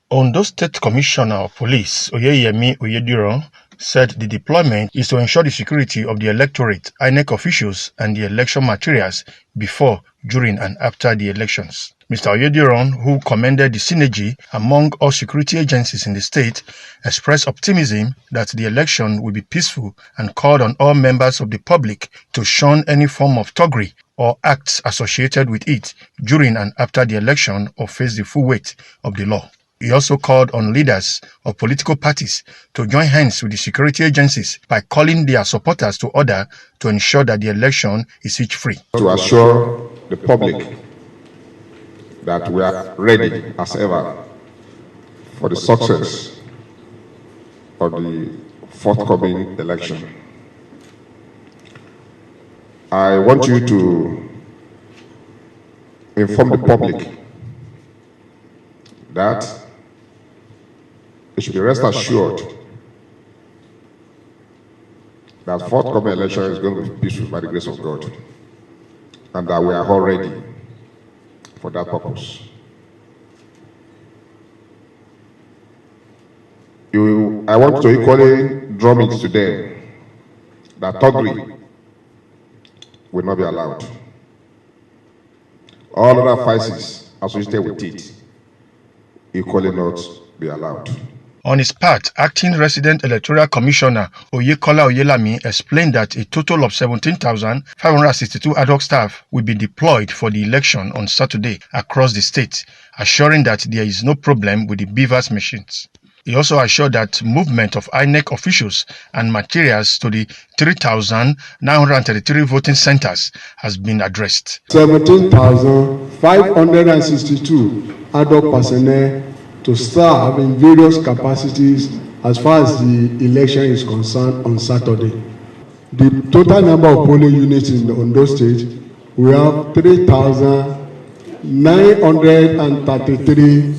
Ondo State Commissioner of Police Oyeyemi Oyediran said the deployment is to ensure the security of the electorate, INEC officials, and the election materials before, during, and after the elections. Mr. Oyediran, who commended the synergy among all security agencies in the state, expressed optimism that the election will be peaceful and called on all members of the public to shun any form of thuggery or acts associated with it during and after the election or face the full weight of the law. He also called on leaders of political parties to join hands with the security agencies by calling their supporters to order to ensure that the election is hitch-free. To assure the public that we are ready as ever for the success of the forthcoming election. I want you to inform the public that they should be rest assured that forthcoming election is going to be peaceful by the grace of God, and that we are all ready for that purpose. I want to equally drum it to them that thuggery will not be allowed. All other vices associated with it equally not be allowed. On his part, Acting Resident Electoral Commissioner Oyeyemi explained that a total of 17,562 ad hoc staff will be deployed for the election on Saturday across the state, assuring that there is no problem with the BVAS machines. He also assured that movement of INEC officials and materials to the 3,933 voting centers has been addressed. 17,562 ad hoc personnel to serve in various capacities as far as the election is concerned on Saturday. The total number of polling units in Ondo State, we have 3,933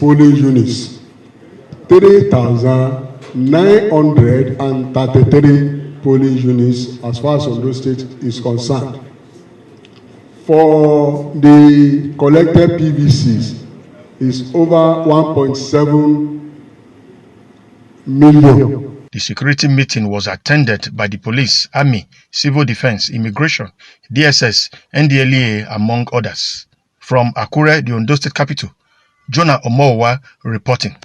polling units. 3,933 polling units as far as Ondo State is concerned. For the collected PVCs, is over 1.7 million. The security meeting was attended by the police, army, civil defense, immigration, DSS, NDLEA, among others. From Akure, the Ondo State capital, Jonah Omowa reporting.